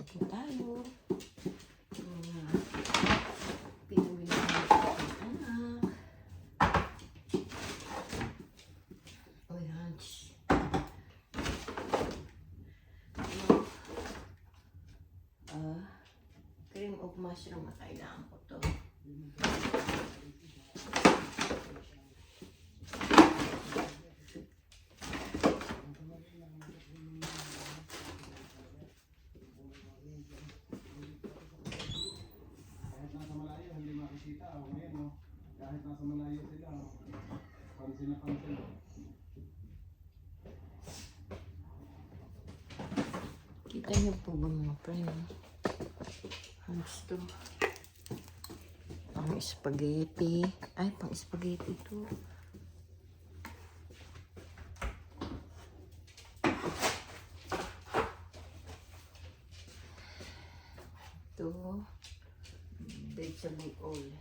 palengke tayo. Pinamili ko ng anak. O yan. Cream of mushroom. Kailangan ko to. Kahit nasa malayo sila, pansin na pansin. Kita niyo po ba mga friend? Hands to. Pang spaghetti. Ay, pang spaghetti to. Ito. Vegetable oil.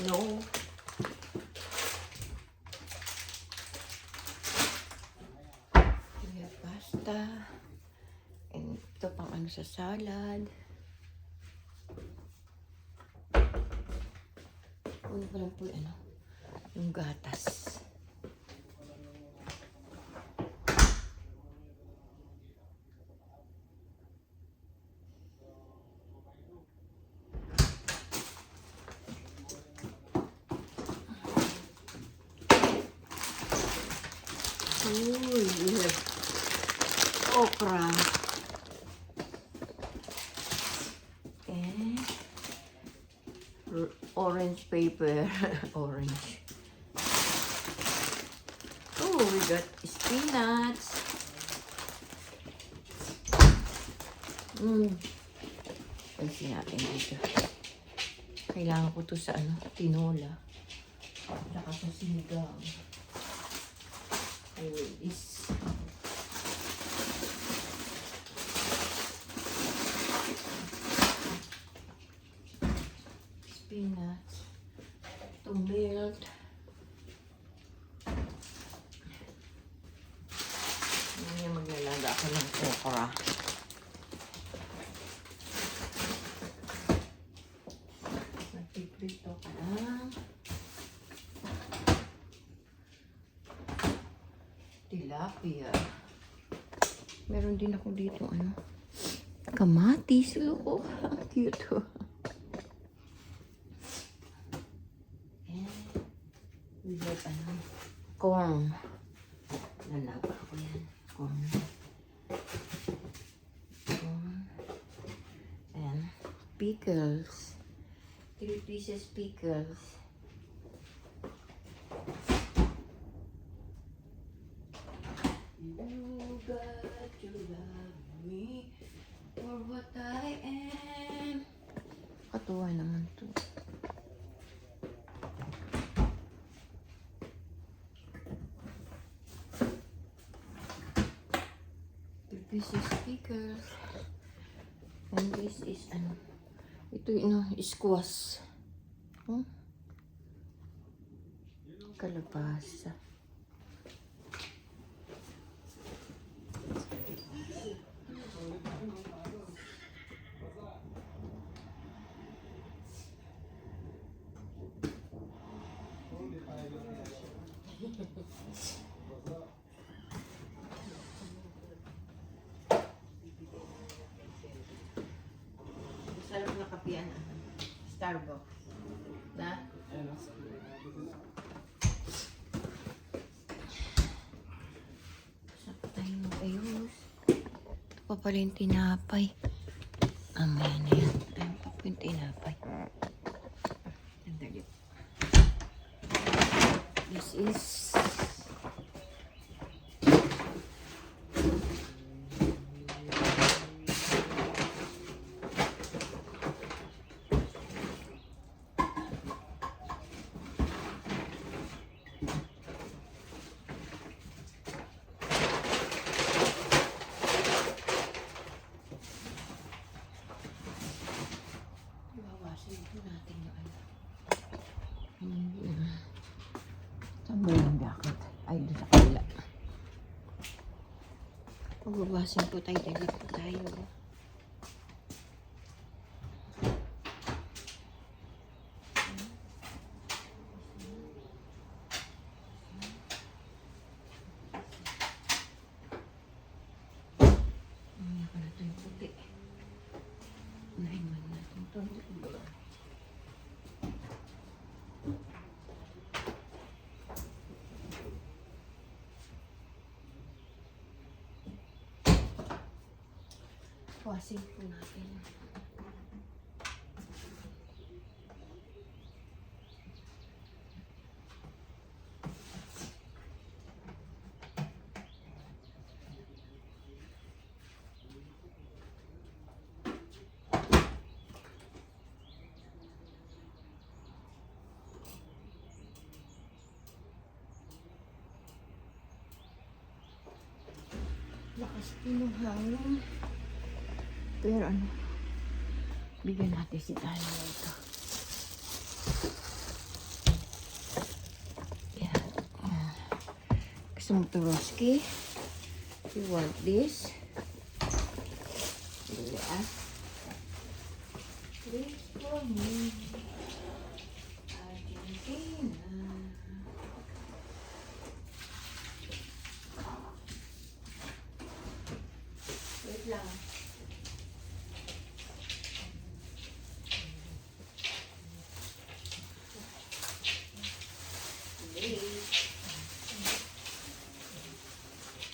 No. We have pasta. And ito pang ano sa salad. Ano pa lang po yung ano? Yung gatas. Uy, we have okra. And orange paper. Orange. Oh, we got spinach. Pansin natin dito. Kailangan ko to sa ano, tinola. Saka sa sinigang. Is spinach to melt. Ngayon maglalaga ako ng okra. Nagpiprito ka lang. Tilapia. Meron din ako dito ano. Kamatis. Loko. Ang cute. And we have ano. Corn. Lalaga ako yan. Corn. Corn. And pickles. 3 pieces pickles. You got to love me for what I am. Katuwa naman to. This is pickles. And this is ano. Ito yung squash. Kalabasa. Sarap na kapian. Starbucks. Na? Saan pa tayo mag-ayos? Ito pa pala yung tinapay. Amaya na yan. Ayun pa po yung tinapay. Andali. This is Magbabasin po tayo. Dalit po tayo. Mamaya pa natin yung puti. Unahin man natin ito. Wasin po natin. Lakas din ng hangin. Pero ano, bigyan natin si Daniel ito. Yan. Gusto mo ito, Roski? You want this? Yeah. Please for me. Argentina. Wait lang.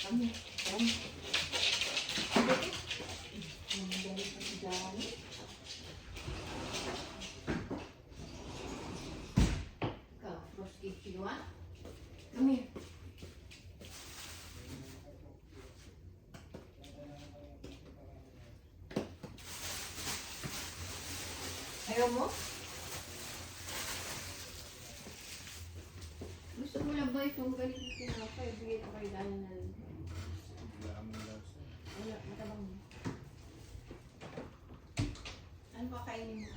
Kami. Come here. Ayaw mo? Gusto mo lang ba itong galing tinapay? Bigay ko kay Daniel. Wala, matabang mo. Ano ba kainin mo?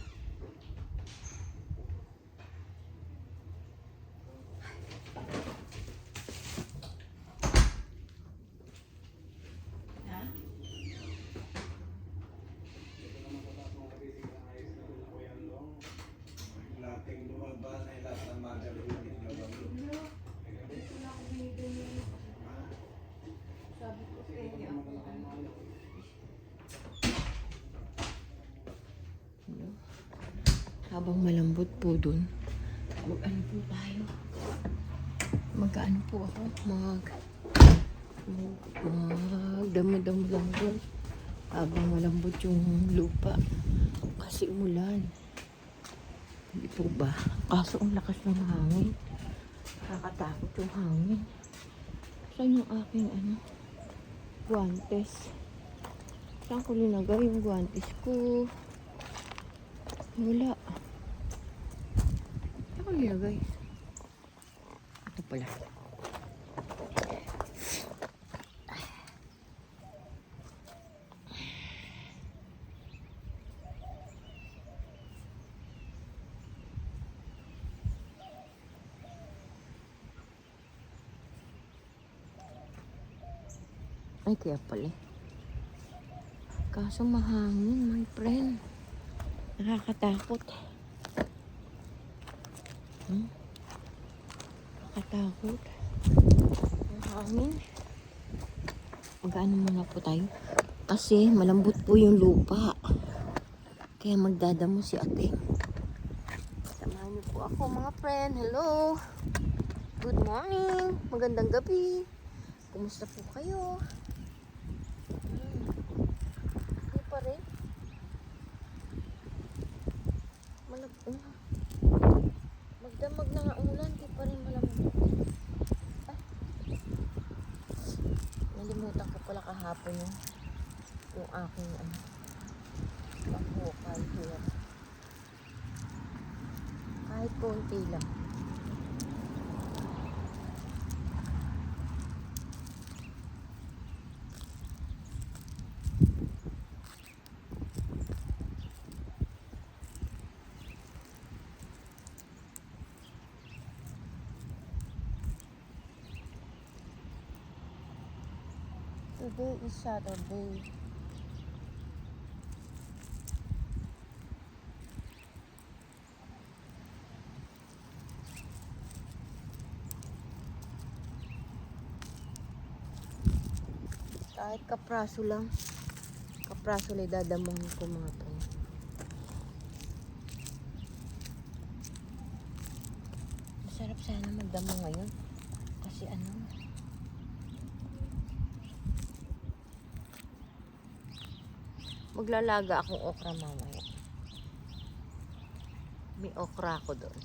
Ha? Lating lumabas ay lahat ng motherhood is lumabas. Hello? Ito na ako binibigay. Sabi ko, kaya ako ano. Hello? Habang malambot po dun, mag-ano po tayo? Mag-ano po ako? Magdamo-damo lang dun. Habang malambot yung lupa. Kasi umulan. Hindi po ba? Kaso ang lakas ng hangin. Nakakatakot yung hangin. Saan yung aking ano? Guantes. Saan ko linagay yung guantes ko? Wala. Saan ko linagay? Ito pala. Ay, kaya pala. Kaso mahangin, my friend. Nakakatakot. Nakakatakot. Mahangin. Mag-ano muna po tayo. Kasi malambot po yung lupa. Kaya magdadamo si ate. Samahan niyo po ako, mga friend. Hello. Good morning. Magandang gabi. Kumusta po kayo? Hindi pa rin. Magdamag na nga ulan. Hindi pa rin malamig. Ay. Nalimutan ko pala kahapon yung aking pang-vocal here. Kahit konti lang. Today is Saturday. Kahit kapraso lang. Kapraso lang dadamon ko mga to. Masarap sana magdamo ngayon. Kasi ano, maglalaga akong okra mamaya. May okra ako doon.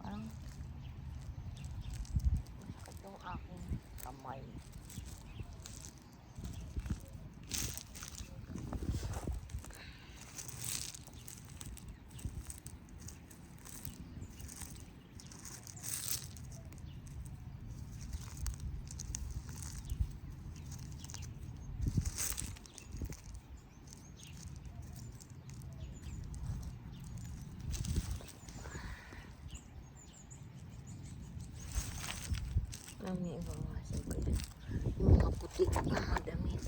Parang masakit yung aking kamay. May ibawasan ko yan. Yung mga puti na mga damit.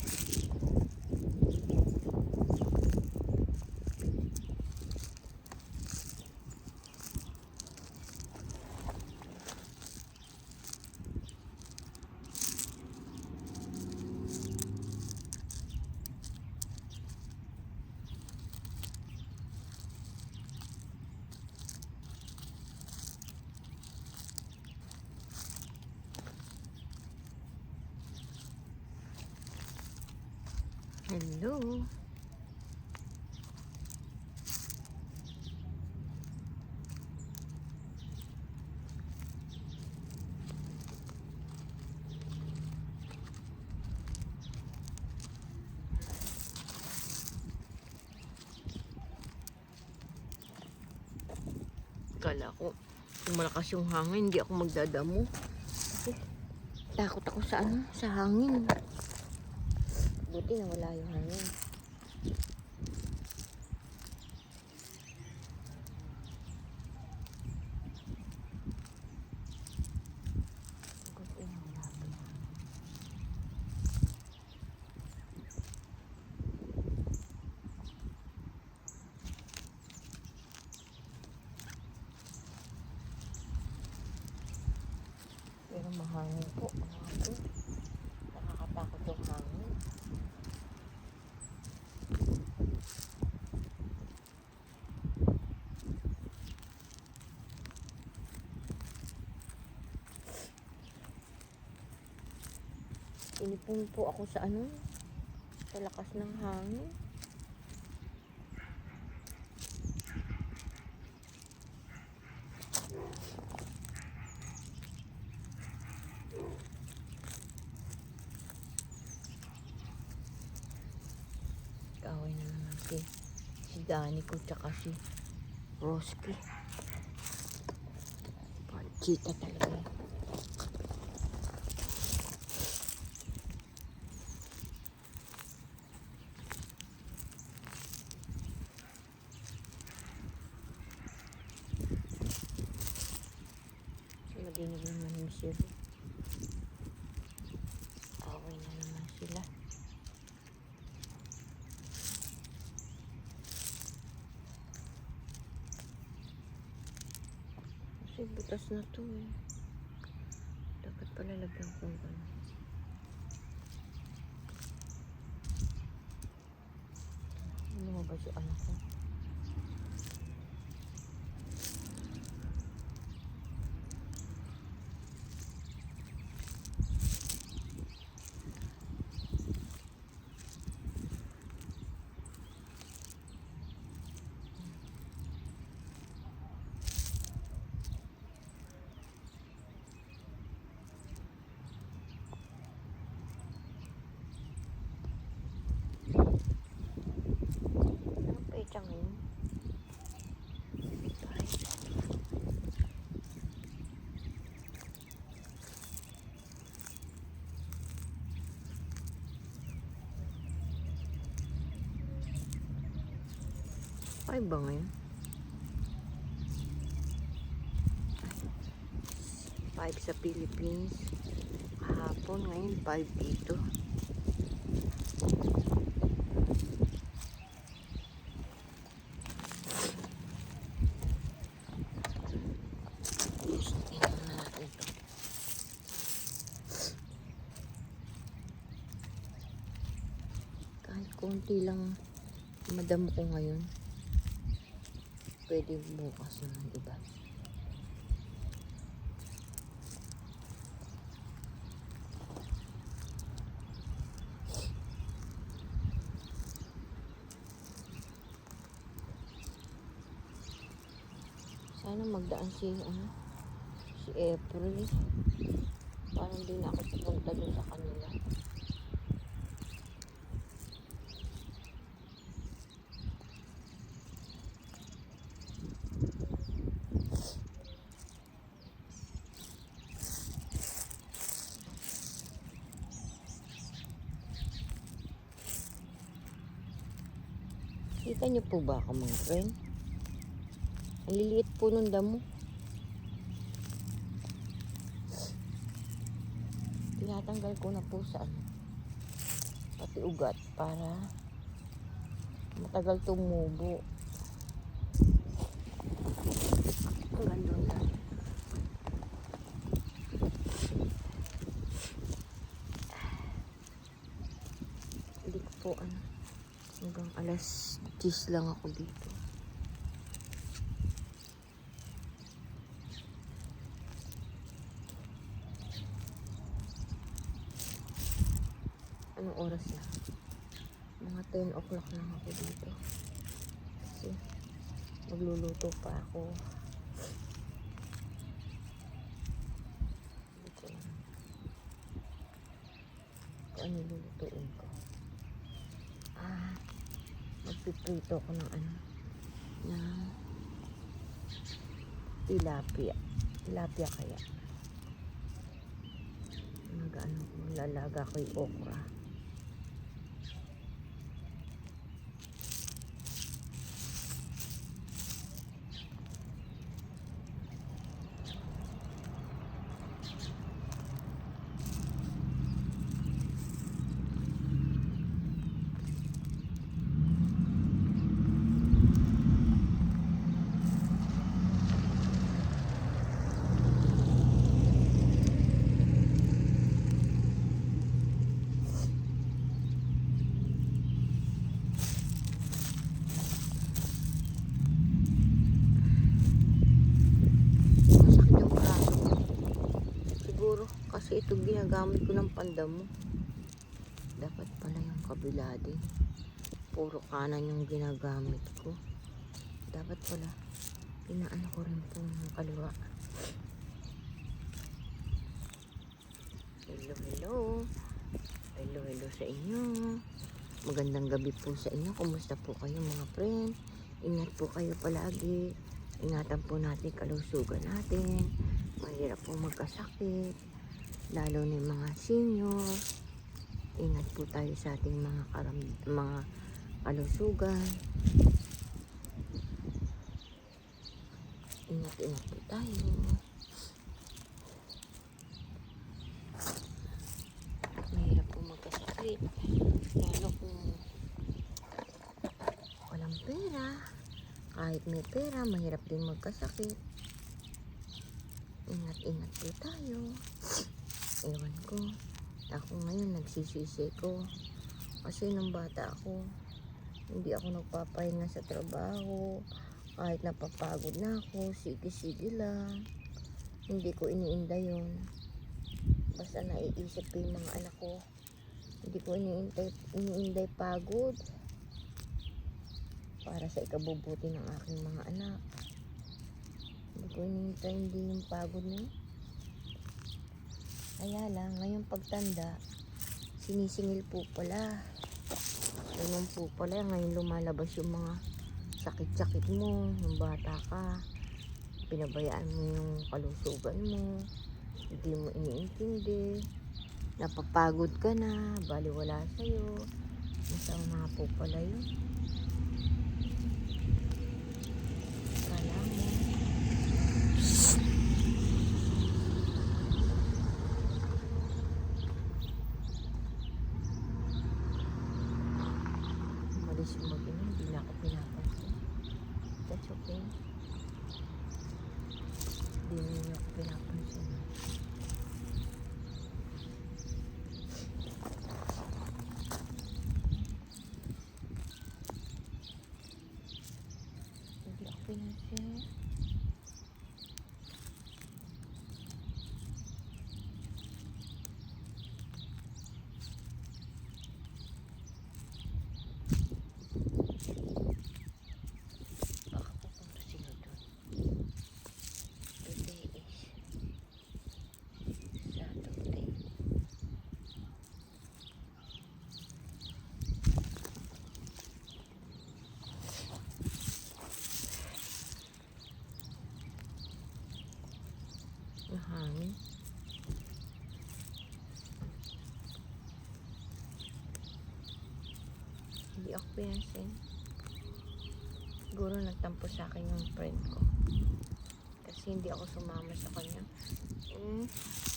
Hello. Kala ko kung malakas yung hangin, hindi ako magdadamo. Kasi takot ako sa ano, sa hangin. Buti na wala yung hangin. Buti na wala. Pero mahangin po. Nakakatakot yung hangin. Inipon po ako sa ano, sa lakas ng hangin. Kaaway na naman si Dani ko tsaka si Roski. Panchita talaga. Madinig naman yung sila. Away na naman sila. Kasi butas na to eh. Dapat pala lagyan ko ng ano. Ano mo ba si anak ko? Ay ba ngayon? 5 sa Philippines. Kahapon, ngayon 5 dito. Tingnan na natin ito. Kahit konti lang madamo ko ngayon. Pwede bukas naman iba. Sana magdaan si April. Parang di na ako pupunta dun sa kanila. Kita niyo po ba ako mga friend? Ang liliit po nung damo. Tinatanggal ko na po sa pati ugat para matagal tumubo. Hanggang doon lang. Hindi ko po hanggang alas 10 lang ako dito. Anong oras na? Mga 10 o'clock lang ako dito. Kasi magluluto pa ako. Dito lang. Kung ano lulutuin ko. Magpiprito ko ng ng tilapia. Tilapia kaya. Lalaga ko yung okra. Kasi ito ginagamit ko ng pandamo. Dapat pala yung kabila din. Puro kanan yung ginagamit ko. Dapat pala inaano ko rin po ng kaliwa. Hello, hello. Hello, hello sa inyo. Magandang gabi po sa inyo. Kumusta po kayo mga friend? Ingat po kayo palagi. Ingatan po natin kalusugan natin. Mahirap po magkasakit. Lalo na yung mga senior. Ingat po tayo sa ating mga kalusugan. Ingat po tayo. Mahirap po magkasakit. Lalo kung walang pera. Kahit may pera, mahirap din magkasakit. Ingat po tayo. Ewan ko. Ako ngayon nagsisisi ko. Kasi nung bata ako, hindi ako nagpapahinga sa trabaho. Kahit napapagod na ako, sige-sige lang. Hindi ko iniinda yun. Basta naiisip ko yung mga anak ko. Hindi ko iniinday pagod. Para sa ikabubuti ng aking mga anak. Hindi ko iniintay yung pagod niyo. Kaya lang, ngayong pagtanda, sinisingil po pala. Ganun po pala, ngayon lumalabas yung mga sakit-sakit mo, yung bata ka. Pinabayaan mo yung kalusugan mo. Hindi mo iniintindi. Napapagod ka na, baliwala sa'yo. Masama po pala yun. Hindi ako pinapansin. Hindi ako pinansin. Baka pupunta sila doon. Today is Saturday. Mahangin. Hindi ako pinansin. Siguro nagtampo sa akin yung friend ko. Kasi hindi ako sumama sa kanya.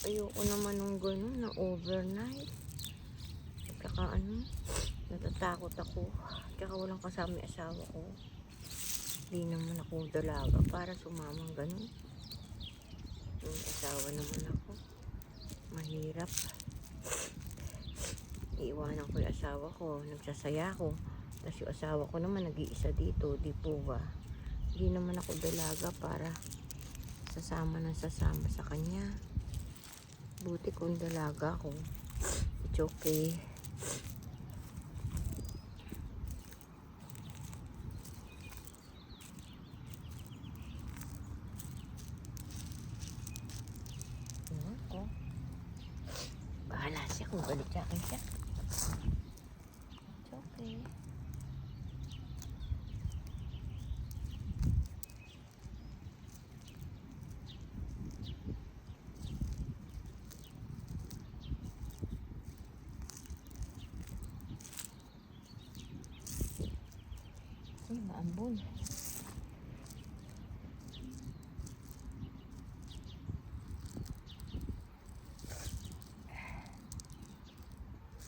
Ayoko naman nung gano'n na overnight. Kaka natatakot ako. Kaya walang kasama yung asawa ko. Hindi naman ako dalaga para sumamang gano'n. Yung asawa naman ako. Mahirap. Iiwanan ko yung asawa ko. Nagsasaya ko. Tapos yung asawa ko naman nag-iisa dito. Di po ba? Hindi naman ako dalaga para sasama sa kanya. Buti kung dalaga ako. It's okay. Ewan ko. Bahala siya kung balik sa akin siya. It's okay. Uy, maambon.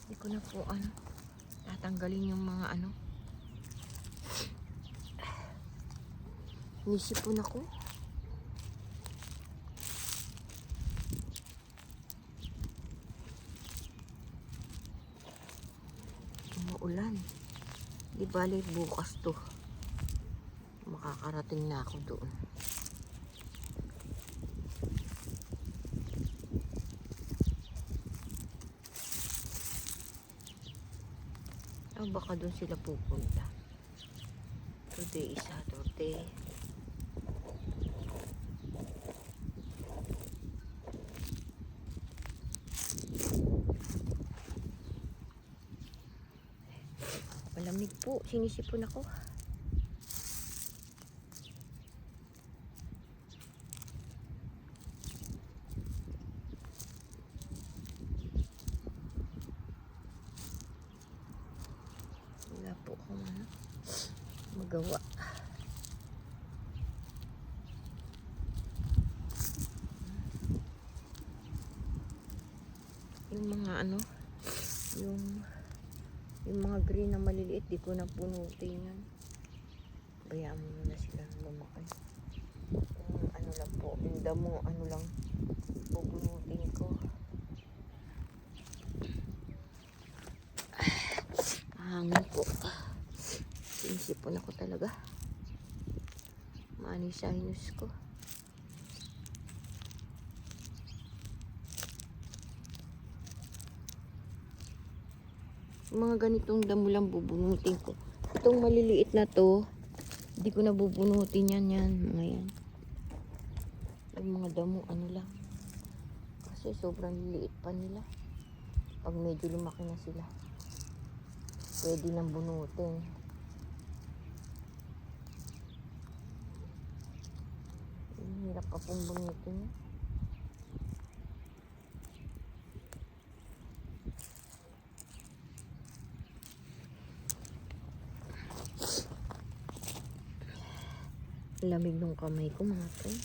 Hindi ko na po tatanggalin yung mga nisipon ako. Umuulan. Di bali bukas to. Makakarating na ako doon. Baka doon sila pupunta. Today is Saturday. Malamig po. Sinisipon ako. Wala po akong magawa. Yung mga yung mga green na maliliit, di ko na punutin yan. Bayaan mo na sila lumaki. Yung lang po, yung damo, lang pupunutin ko. Hangin po. Sinisipon ako talaga. Manis sa hinus ko. Yung mga ganitong damo lang bubunutin ko. Itong maliliit na to, hindi ko na bubunutin yan. Mga yan. Yung mga damo, lang. Kasi sobrang liliit pa nila. Pag medyo lumaki na sila, pwede nang bunutin. Hirap pa pong bunutin. Lamig ng kamay ko, mga friend.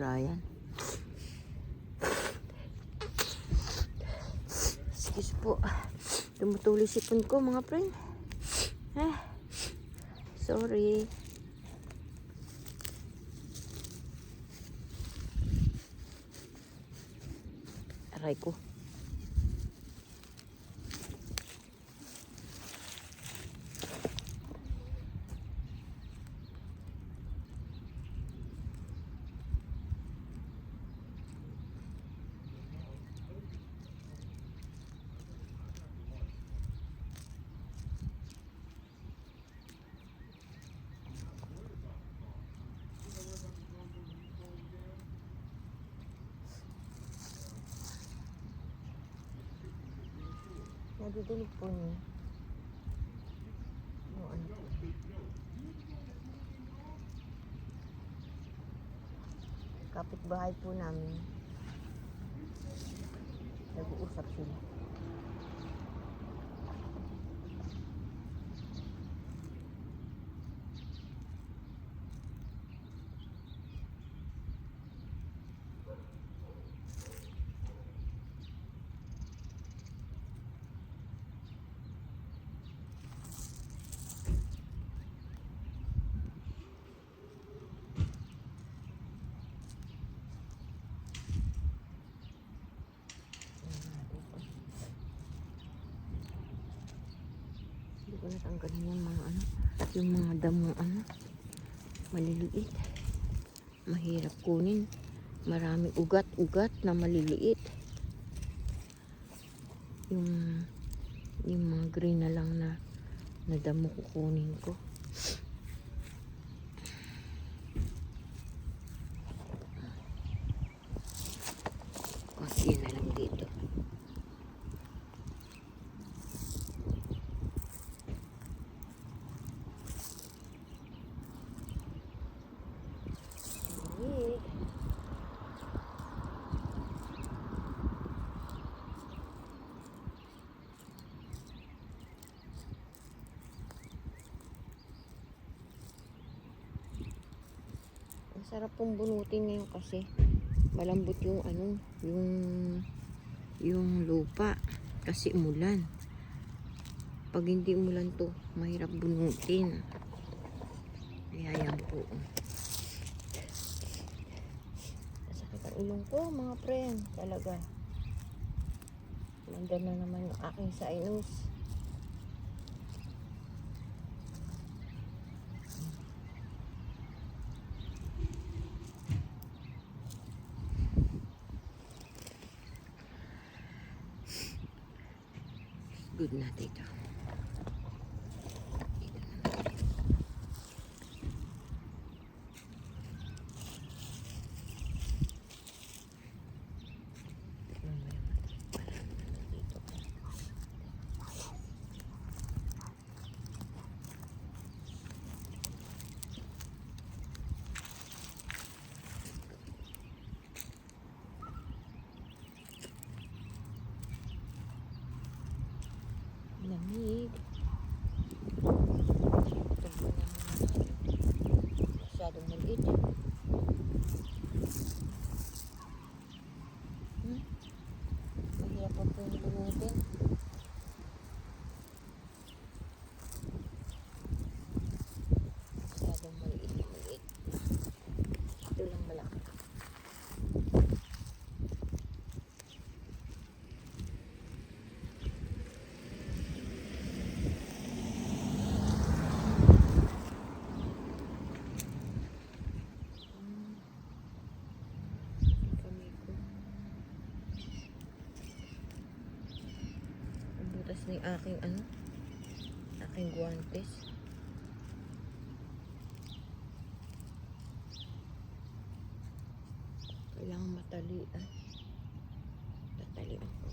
Brian. Excuse po. Tumutuloy sipon ko mga friend. Sorry. Aray ko. Nadidinig po niyo. Yung ano po. Kapitbahay po namin. Nag-uusap sila. Hindi ko natanggalin yung mga ano, yung mga damo ano, maliliit. Mahirap kunin. Maraming ugat-ugat na maliliit. Yung mga green na lang na damo kukunin ko. Kasi na lang dito. Sarap pong bunutin ngayon kasi malambot yung ano, yung lupa kasi umulan. Pag hindi umulan to, mahirap bunutin. Kaya yan po. Masakit ang ilong ko mga friend, talaga. Nandiyan na naman yung aking sinus. Good na dito. Lamig. Masyadong maliit. Mahirap pa po yung bunutin. Masyadong maliit. Ito lang malaki. Butas na yung aking ano, aking guwantes. Kailangan matalian. Tatalian ko.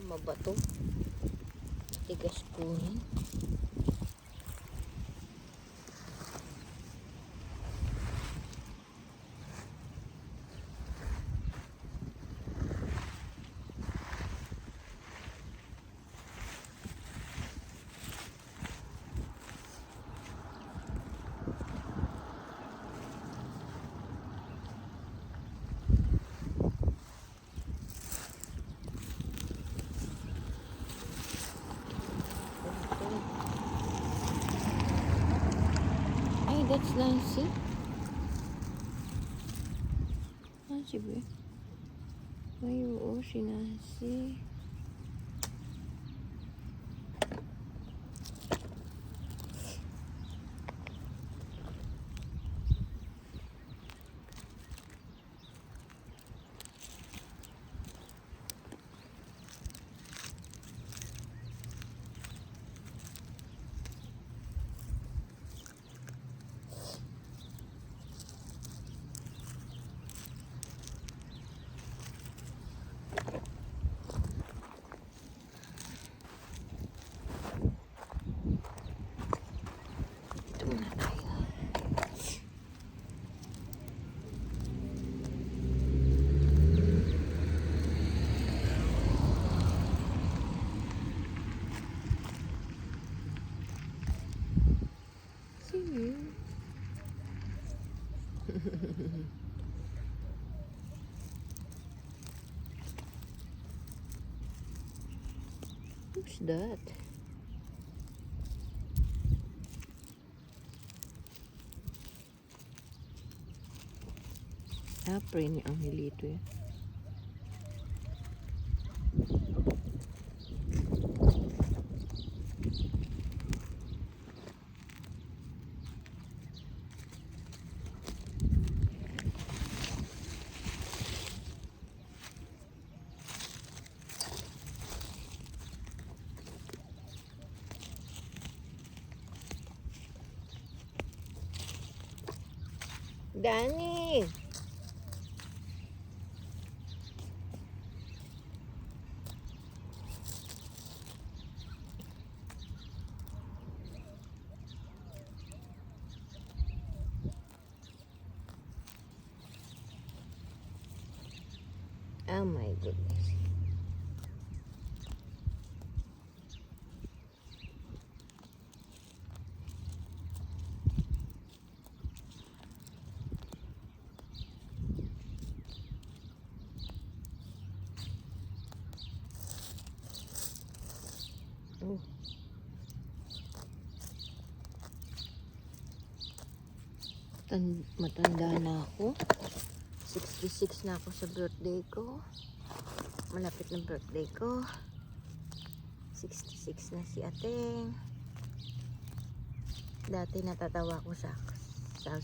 mabato. Tigas kunin. Ay, that's Nancy. Nancy ba? Ay, oo, si Nancy. Ito muna tayo. Sige. Who's that? Pre ni Angelito yan. Danny! Oh my goodness. Oh. Matanda na ako. 66 na ako sa birthday ko. Malapit na birthday ko. 66 na si Ateng. Dati natatawa ko sa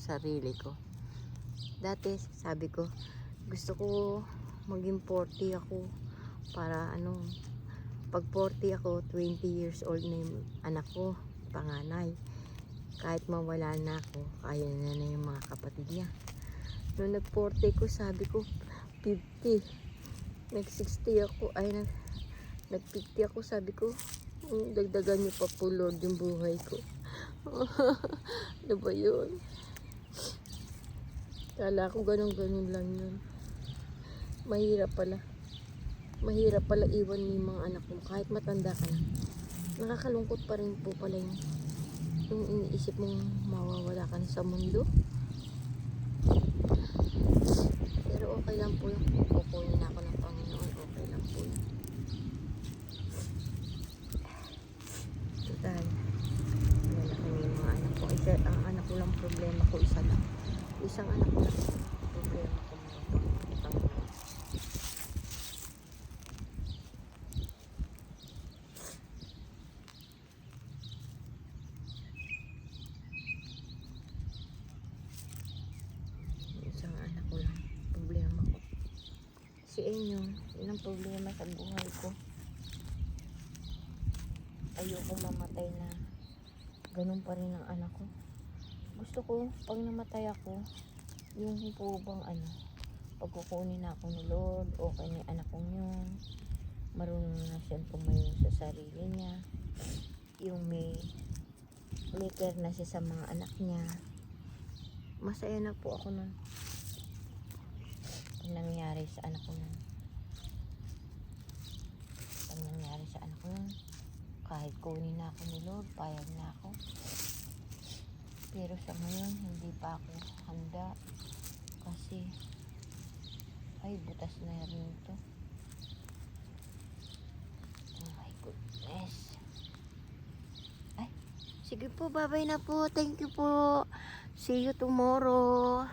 sarili ko. Dati sabi ko, gusto ko maging 40 ako para pag 40 ako, 20 years old na yung anak ko, panganay. Kahit mawala na ako, kaya na yung mga kapatid niya. Nung nag-40 ko, sabi ko, 50. Nag-60 ako, nag-50 ako, sabi ko, dagdagan niyo pa po, Lord, yung buhay ko. Ano ba yun? Kala ko ganun-ganun lang yun. Mahirap pala iwan mo yung mga anak mo kahit matanda ka na. Nakakalungkot pa rin po pala yung iniisip mong mawawala ka na sa mundo. Pero okay lang po yun. Kukunin ako ng Panginoon. Okay lang po yun. Total, malaki na yung mga anak ko. Ang anak ko lang problema ko, isa lang. Isang anak ko lang problema ko. Si Enyo, yun ang problema sa buhay ko. Ayoko mamatay na ganun pa rin ang anak ko. Gusto ko, pag namatay ako, yung po bang pagkukunin na ako ni Lord, okay na yung anak kong yun. marunong na siyang tumayo sa sarili niya. Yung may care na siya sa mga anak niya. Masaya na po ako nun. Ang nangyari sa anak ko nun. Ang nangyari sa anak ko nun. Kahit kunin na ako ni Lord, payag na ako. Pero sa ngayon, hindi pa ako handa. Kasi, ay, butas na rin ito. Oh my goodness. Ay, sige po, bye-bye na po. Thank you po. See you tomorrow.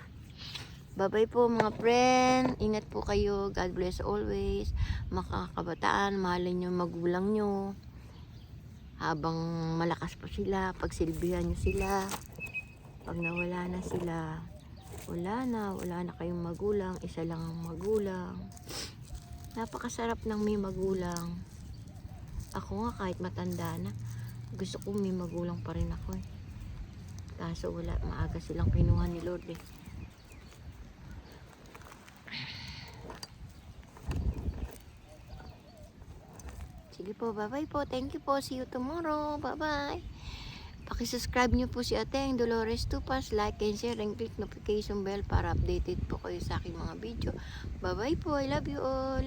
Bye-bye po mga friend. Ingat po kayo. God bless always. Makakabataan, mahalin nyo magulang nyo. Habang malakas po sila, pagsilbihan nyo sila. Pag nawala na sila, wala na kayong magulang, isa lang ang magulang. Napakasarap ng may magulang. Ako nga kahit matanda na, gusto ko may magulang pa rin ako eh. Kaso wala, maaga silang kinuha ni Lord eh. Sige po, bye-bye po. Thank you po. See you tomorrow. Bye-bye. Paki-subscribe nyo po si Ateng Dolores Tupas. Like and share and click notification bell para updated po kayo sa aking mga video. Bye-bye po. I love you all.